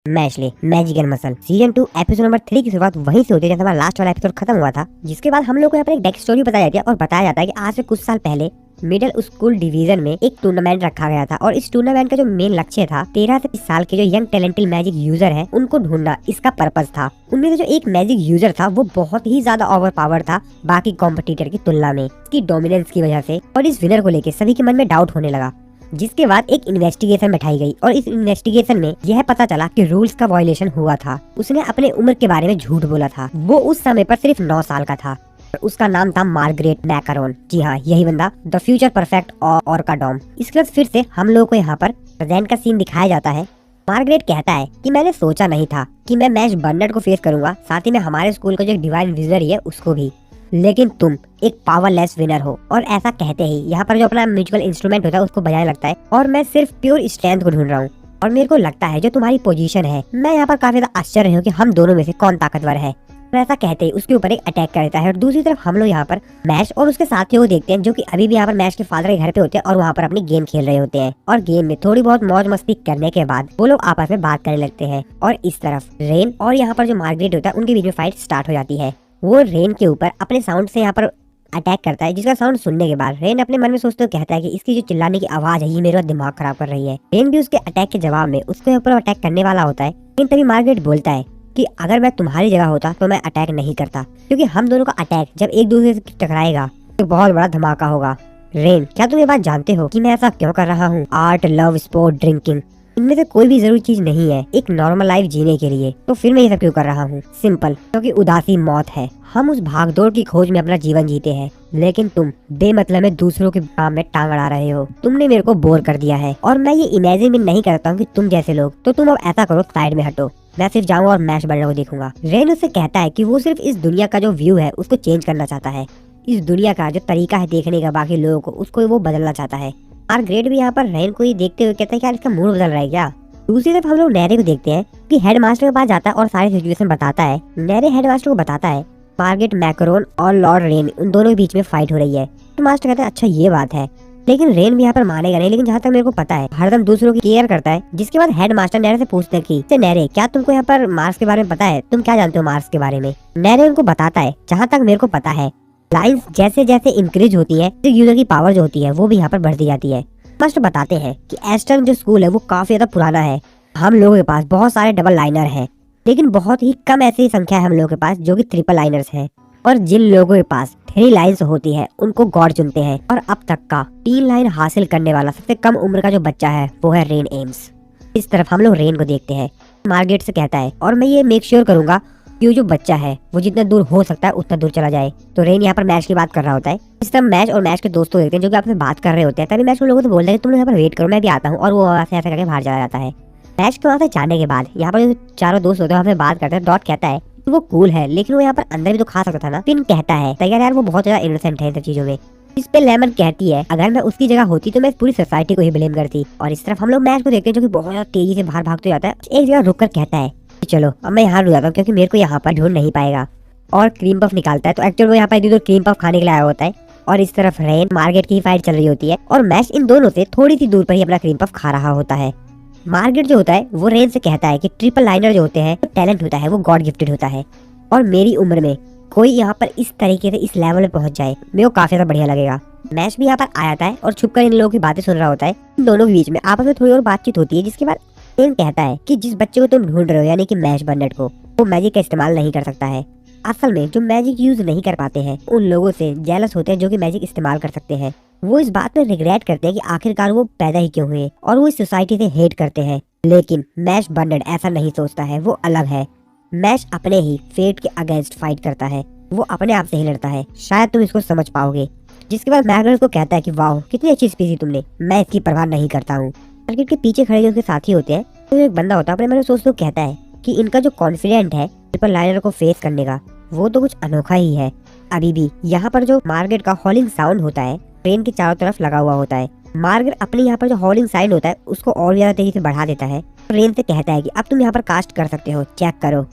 Mashle magical muscle season 2 episode number 3 की शुरुआत वहीं से होती है जैसे हमारा लास्ट वाला एपिसोड खत्म हुआ था, जिसके बाद हम लोग को यहाँ पर एक बैक स्टोरी बताई जाती है और बताया जाता है कि आज से कुछ साल पहले मिडिल स्कूल डिवीजन में एक टूर्नामेंट रखा गया था और इस टूर्नामेंट का जो मेन लक्ष्य था 13 से 20 साल के जो यंग टैलेंटेड मैजिक यूजर है उनको ढूंढना इसका पर्पस था। उनमें से जो एक मैजिक यूजर था वो बहुत ही ज्यादा ओवर पावर था बाकी कॉम्पिटिटर की तुलना में, इसकी डोमिनेंस की वजह से, और इस विनर को लेकर सभी के मन में डाउट होने लगा। जिसके बाद एक इन्वेस्टिगेशन बैठाई गई और इस इन्वेस्टिगेशन में यह पता चला कि रूल्स का वायलेशन हुआ था। उसने अपने उम्र के बारे में झूठ बोला था। वो उस समय पर सिर्फ 9 साल का था। उसका नाम था मार्गरेट मैकरोन। जी हाँ, यही बंदा, द फ्यूचर परफेक्ट ऑर्काडॉम। इसके बाद फिर से हम लोगों को यहाँ पर प्रेजेंट का सीन दिखाया जाता है। मार्गरेट कहता है कि मैंने सोचा नहीं था कि मैं मैश बर्नर्ड को फेस करूंगा, साथ ही में हमारे स्कूल का जो डिवाइन विजनरी है उसको भी, लेकिन तुम एक पावरलेस विनर हो। और ऐसा कहते ही यहाँ पर जो अपना म्यूजिकल इंस्ट्रूमेंट होता है उसको बजाने लगता है और मैं सिर्फ प्योर स्ट्रेंथ को ढूंढ रहा हूँ और मेरे को लगता है जो तुम्हारी पोजीशन है, मैं यहाँ पर काफी ज्यादा आश्चर्य हूँ कि हम दोनों में से कौन ताकतवर है। और ऐसा कहते ही उसके ऊपर एक अटैक कर देता है और दूसरी तरफ हम लोग यहाँ पर मैश और उसके साथियों को देखते हैं जो कि अभी भी यहाँ पर मैश के फादर के घर पे होते हैं और वहाँ पर अपनी गेम खेल रहे होते हैं। और गेम में थोड़ी बहुत मौज मस्ती करने के बाद वो लोग आपस में बात करने लगते हैं और इस तरफ रेन और यहाँ पर जो मार्गरेट होता है उनके बीच में फाइट स्टार्ट हो जाती है। वो रेन के ऊपर अपने साउंड से यहाँ पर अटैक करता है, जिसका साउंड सुनने के बाद रेन अपने मन में सोचते हुए कहता है कि इसकी जो चिल्लाने की आवाज है ये मेरा दिमाग खराब कर रही है। रेन भी उसके अटैक के जवाब में उसके ऊपर अटैक करने वाला होता है, लेकिन तभी मार्गरेट बोलता है कि अगर मैं तुम्हारी जगह होता तो मैं अटैक नहीं करता, क्योंकि हम दोनों का अटैक जब एक दूसरे से टकराएगा तो बहुत बड़ा धमाका होगा। रेन, क्या तुम ये बात जानते हो कि मैं ऐसा क्यों कर रहा हूँ? आर्ट, लव, स्पोर्ट, ड्रिंकिंग, इनमें से कोई भी जरूरी चीज नहीं है एक नॉर्मल लाइफ जीने के लिए, तो फिर मैं ये सब क्यों कर रहा हूँ? सिंपल, क्योंकि उदासी मौत है। हम उस भागदौड़ की खोज में अपना जीवन जीते हैं, लेकिन तुम बेमतलब में दूसरों के काम में टांग अड़ा रहे हो। तुमने मेरे को बोर कर दिया है और मैं ये इमेजिन भी नहीं करता हूँ कि तुम जैसे लोग, तो तुम अब ऐसा करो, साइड में हटो, मैं सिर्फ जाऊंगा और मैश बर्नर को देखूंगा। रेन उससे कहता है कि वो सिर्फ इस दुनिया का जो व्यू है उसको चेंज करना चाहता है, इस दुनिया का जो तरीका है देखने का बाकी लोगों को, उसको वो बदलना चाहता है। मार्गरेट भी यहाँ पर रेन को ही देखते हुए कहता है कि यार इसका मूड बदल रहा है क्या? दूसरी तरफ हम लोग नैरे को देखते हैं कि हेडमास्टर के पास जाता है और सारी सिचुएशन बताता है। नैरे हेडमास्टर को बताता है मार्गरेट मैकरोन और लॉर्ड रेन उन दोनों के बीच में फाइट हो रही है। हेडमास्टर कहता है अच्छा ये बात है, लेकिन रेन भी यहाँ पर मानेगा नहीं। लेकिन जहाँ तक मेरे को पता है हरदम दूसरों की केयर करता है। जिसके बाद हेडमास्टर नैरे से पूछते हैं कि नैरे, क्या तुमको यहाँ पर मार्स के बारे में पता है? तुम क्या जानते हो मार्स के बारे में? नैरे उनको बताता है जहाँ तक मेरे को पता है लाइन्स जैसे जैसे इंक्रीज होती है तो यूजर की पावर जो होती है वो भी यहाँ पर बढ़ती जाती है। मास्टर बताते हैं कि एस्टर्न जो स्कूल है वो काफी ज्यादा पुराना है। हम लोगों के पास बहुत सारे डबल लाइनर हैं, लेकिन बहुत ही कम ऐसी संख्या है हम लोगों के पास जो कि ट्रिपल लाइनर्स हैं। और जिन लोगों के पास 3 लाइन्स होती है उनको गॉड चुनते हैं। और अब तक का 3 लाइन हासिल करने वाला सबसे कम उम्र का जो बच्चा है वो है रेन एम्स। इस तरफ हम लोग रेन को देखते हैं। मार्गरेट से कहता है और मैं ये मेक श्योर करूंगा कि जो बच्चा है वो जितना दूर हो सकता है उतना दूर चला जाए। तो रेन यहाँ पर मैच की बात कर रहा होता है। इस तरह मैच और मैच के दोस्तों देखते हैं जो कि आपसे बात कर रहे होते हैं। तभी मैच उन लोगों से बोलता है कि तुम लोग यहाँ पर वेट करो, मैं भी आता हूँ, और वो वहाँ से ऐसा करके बाहर चला जाता है। मैच के वहाँ से जाने के बाद यहाँ पर जो चारों दोस्त होते हैं वहाँ पे बात करते हैं। डॉट कहता है वो कूल है लेकिन वो यहाँ पर अंदर भी तो खा सकता था ना। फिन कहता है यार वो बहुत ज्यादा इनोसेंट है इन सब चीजों में। इस पे लेमन कहती है अगर मैं उसकी जगह होती तो मैं पूरी सोसाइटी को ही ब्लेम करती। और इस तरफ हम लोग मैच को देखते हैं जो कि बहुत ज्यादा तेजी से बाहर भागते जाता है। एक जगह रुक कर कहता है चलो अब मैं यहाँ रुक जाता हूँ क्योंकि मेरे को यहाँ पर ढूंढ नहीं पाएगा, और क्रीम पफ निकालता है। तो एक्चुअली वो यहाँ पर इधर क्रीम पफ खाने के लिए आया होता है। और इस तरफ रेन मार्गरेट की फाइट चल रही होती है और मैश इन दोनों से थोड़ी सी दूर पर ही अपना क्रीम पफ खा रहा होता है। मार्गरेट जो होता है वो रेन से कहता है कि ट्रिपल लाइनर जो होते हैं टैलेंट होता है वो गॉड गिफ्टेड होता है, और मेरी उम्र में कोई यहाँ पर इस तरीके से इस लेवल पे पहुंच जाए मेरे को काफी ज्यादा बढ़िया लगेगा। मैश भी यहाँ पर आ जाता है और छुपकर इन लोगों की बातें सुन रहा होता है। इन दोनों के बीच में आपस में थोड़ी और बातचीत होती है। जिसके बाद रेन कहता है कि जिस बच्चे को तुम ढूंढ रहे हो यानी कि मैश बर्नर्ड को, वो मैजिक का इस्तेमाल नहीं कर सकता है। असल में जो मैजिक यूज नहीं कर पाते हैं उन लोगों से जेलस होते हैं जो कि मैजिक इस्तेमाल कर सकते हैं। वो इस बात में रिग्रेट करते हैं कि आखिरकार वो पैदा ही क्यों हुए, और वो इस सोसाइटी से हेट करते हैं। लेकिन मैश बर्नर्ड ऐसा नहीं सोचता है, वो अलग है। मैश अपने ही फेट के अगेंस्ट फाइट करता है, वो अपने आप से ही लड़ता है। शायद तुम इसको समझ पाओगे। जिसके बाद मैग्नेट को कहता है कि वाह कितनी अच्छी स्पीसी तुमने, मैं इसकी परवाह नहीं करता हूँ। मार्गरेट के पीछे खड़े जो उसके साथी होते हैं तो एक बंदा होता है अपने मन में सोचते हुए कहता है कि इनका जो कॉन्फिडेंट है ट्रिपल लाइनर को फेस करने का वो तो कुछ अनोखा ही है। अभी भी यहाँ पर जो मार्गरेट का हॉलिंग साउंड होता है ट्रेन के चारों तरफ लगा हुआ होता है। मार्गरेट अपने यहाँ पर जो हॉलिंग साउंड होता है उसको और ज्यादा तेजी से बढ़ा देता है। रेन से कहता है कि अब तुम यहाँ पर कास्ट कर सकते हो, चेक करो।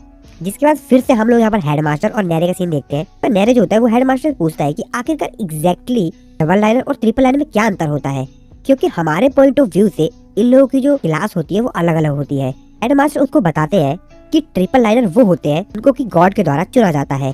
जिसके बाद फिर से हम लोग यहाँ पर हेडमास्टर और नैरे का सीन देखते हैं। तो नैरे जो होता है वो हेडमास्टर से पूछता है कि आखिरकार एग्जैक्टली डबल लाइनर और ट्रिपल लाइनर में क्या अंतर होता है, क्योंकि हमारे पॉइंट ऑफ व्यू से इन लोगों की जो क्लास होती है वो अलग अलग होती है। हेडमास्टर उसको बताते हैं कि ट्रिपल लाइनर वो होते हैं उनको कि गॉड के द्वारा चुना जाता है।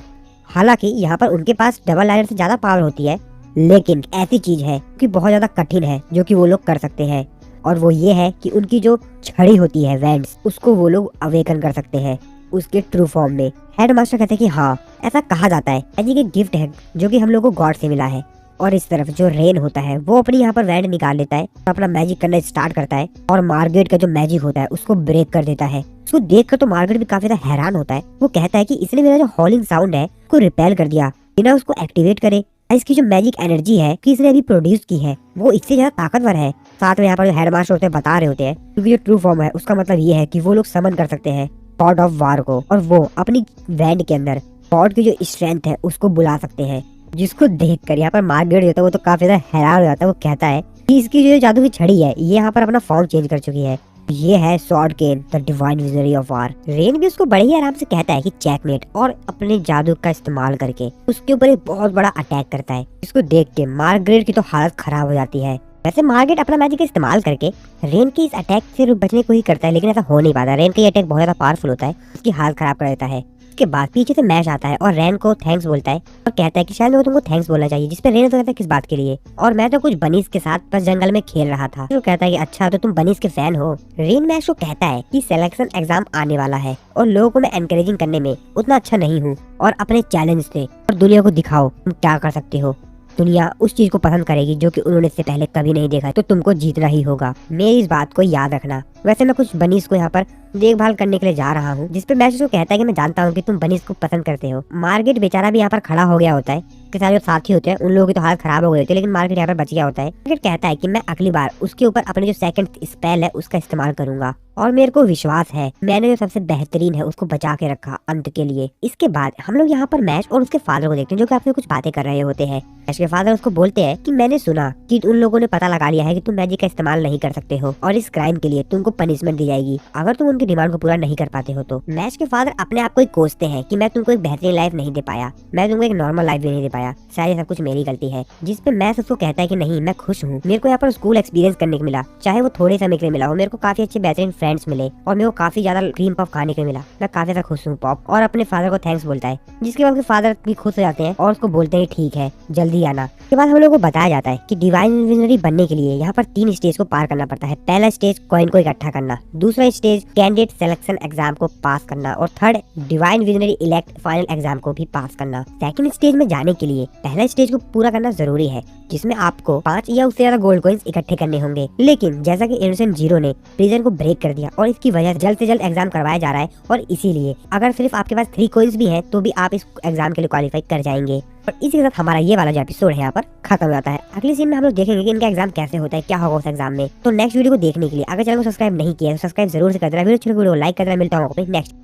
हालांकि यहाँ पर उनके पास डबल लाइनर से ज्यादा पावर होती है, लेकिन ऐसी चीज है कि बहुत ज्यादा कठिन है जो कि वो लोग कर सकते हैं, और वो ये है कि उनकी जो छड़ी होती है वेंड्स, उसको वो लोग अवेकन कर सकते हैं उसके ट्रू फॉर्म में। हेडमास्टर कहते हैं कि हाँ, ऐसा कहा जाता है, ऐसी एक गिफ्ट है जो कि हम लोग को गॉड से मिला है। और इस तरफ जो रेन होता है वो अपनी यहाँ पर वैंड निकाल लेता है, अपना मैजिक करना स्टार्ट करता है और मार्गरेट का जो मैजिक होता है उसको ब्रेक कर देता है। उसको देखकर तो मार्गरेट भी काफी ज्यादा हैरान होता है। वो कहता है कि इसने मेरा जो हॉलिंग साउंड है उसको रिपेल कर दिया बिना उसको एक्टिवेट करे। इसकी जो मैजिक एनर्जी है कि इसने अभी प्रोड्यूस की है वो इससे ज्यादा ताकतवर है। साथ में यहाँ पर जो हेडमास्टर होते हैं बता रहे होते हैं क्योंकि जो ट्रू फॉर्म है उसका मतलब ये है कि वो लोग समन कर सकते हैं गॉड ऑफ वार को, और वो अपनी वैंड के अंदर गॉड की जो स्ट्रेंथ है उसको बुला सकते हैं। जिसको देखकर यहाँ पर मार्गरेट होता है वो तो काफी ज्यादा हैरान हो जाता है। वो कहता है कि इसकी जो जादू की छड़ी है ये यहाँ पर अपना फॉर्म चेंज कर चुकी है, ये है सॉर्ड केन the divine visionary of war. रेन भी उसको बड़े ही आराम से कहता है कि चेकमेट, और अपने जादू का इस्तेमाल करके उसके ऊपर एक बहुत बड़ा अटैक करता है। इसको देख के मार्गरेट की तो हालत खराब हो जाती है। वैसे मार्गरेट अपना मैजिक का इस्तेमाल करके रेन के इस अटैक से बचने को ही करता है, लेकिन ऐसा हो नहीं पाता। रेन का ये अटैक बहुत ज्यादा पावरफुल होता है, उसकी हालत खराब कर देता है। उसके बाद पीछे से मैश आता है और रेन को थैंक्स बोलता है और कहता है कि शायद मेरे को तुमको थैंक्स बोलना चाहिए। जिसपे रेन तो कहता है किस बात के लिए, और मैं तो कुछ बनीज के साथ बस जंगल में खेल रहा था। तो कहता है कि अच्छा तो तुम बनीज के फैन हो। रेन मैश को कहता है कि सिलेक्शन एग्जाम आने वाला है और लोगों को मैं एनकरेजिंग करने में उतना अच्छा नहीं हूँ, और अपने चैलेंज से और दुनिया को दिखाओ तुम क्या कर सकते हो। दुनिया उस चीज को पसंद करेगी जो कि उन्होंने इससे पहले कभी नहीं देखा, तो तुमको जीतना ही होगा। मेरी इस बात को याद रखना। वैसे मैं कुछ बनीज को यहाँ पर देखभाल करने के लिए जा रहा हूँ। जिसपे मैश को कहता है कि मैं जानता हूँ कि तुम बनीज को पसंद करते हो। मार्गरेट बेचारा भी यहाँ पर खड़ा हो गया होता है। उसके साथ जो साथी होते हैं उन लोगों की तो हालत खराब हो गई होती है, लेकिन मार्गरेट यहाँ पर बच गया होता है। मार्गरेट कहता है कि मैं अगली बार उसके ऊपर अपने जो सेकंड स्पेल है उसका इस्तेमाल करूंगा, और मेरे को विश्वास है मैंने जो सबसे बेहतरीन है उसको बचा के रखा अंत के लिए। इसके बाद हम लोग यहाँ पर मैश और उसके फादर को देखते हैं जो कि आपसे कुछ बातें कर रहे होते हैं। मैश के फादर उसको बोलते हैं कि मैंने सुना कि उन लोगों ने पता लगा लिया है कि तुम मैजिक का इस्तेमाल नहीं कर सकते हो, और इस क्राइम के लिए तुमको पनिशमेंट दी जाएगी अगर तुम उनकी डिमांड को पूरा नहीं कर पाते हो। तो मैश के फादर अपने आप को ही कोसते हैं कि मैं तुमको एक बेहतरीन लाइफ नहीं दे पाया, मैं तुमको एक नॉर्मल लाइफ भी नहीं दे पाया, शायद सब कुछ मेरी गलती है। जिसपे मैश उसको कहता है कि नहीं, मैं खुश हूँ, मेरे को यहाँ पर स्कूल एक्सपीरियंस करने को मिला, चाहे वो थोड़े समय के लिए मिला हो। मेरे को काफी अच्छे बेहतरीन फ्रेंड्स मिले और मेरे को काफी ज्यादा क्रीम पॉप खाने को मिला। मैं काफी ज्यादा खुश हूँ पॉप, और अपने फादर को थैंक्स बोलता है। जिसके बाद उसके फादर भी खुश हो जाते हैं और उसको बोलते हैं ठीक है जल्दी आना। के बाद हम लोग को बताया जाता है कि डिवाइन विजनरी बनने के लिए यहाँ पर 3 स्टेज को पार करना पड़ता है। पहला स्टेज कॉइन को इकट्ठा करना, दूसरा स्टेज कैंडिडेट सिलेक्शन एग्जाम को पास करना, और third divine visionary elect final exam को भी पास करना। सेकंड स्टेज में जाने के लिए पहला स्टेज को पूरा करना जरूरी है, जिसमें आपको 5 या उससे ज्यादा गोल्ड कॉइंस इकट्ठे करने होंगे। लेकिन जैसा कि इनोसेंट जीरो ने प्रिजन को ब्रेक कर दिया और इसकी वजह से जल्द से जल्द एग्जाम करवाया जा रहा है, और इसीलिए अगर सिर्फ आपके पास 3 कॉइंस भी हैं तो भी आप इस एग्जाम के लिए क्वालिफाई कर जाएंगे। और इसी के साथ हमारा ये वाला जो एपिसोड है यहाँ पर खत्म हो जाता है। अगले सीन में हम लोग देखेंगे कि इनका एग्जाम कैसे होता है, क्या होगा उस एग्जाम में। तो नेक्स्ट वीडियो को देखने के लिए अगर चैनल को सब्सक्राइब नहीं किया तो सब्सक्राइब जरूर से कर देना, वीडियो को लाइक कर देना। मिलता हूँ नेक्स्ट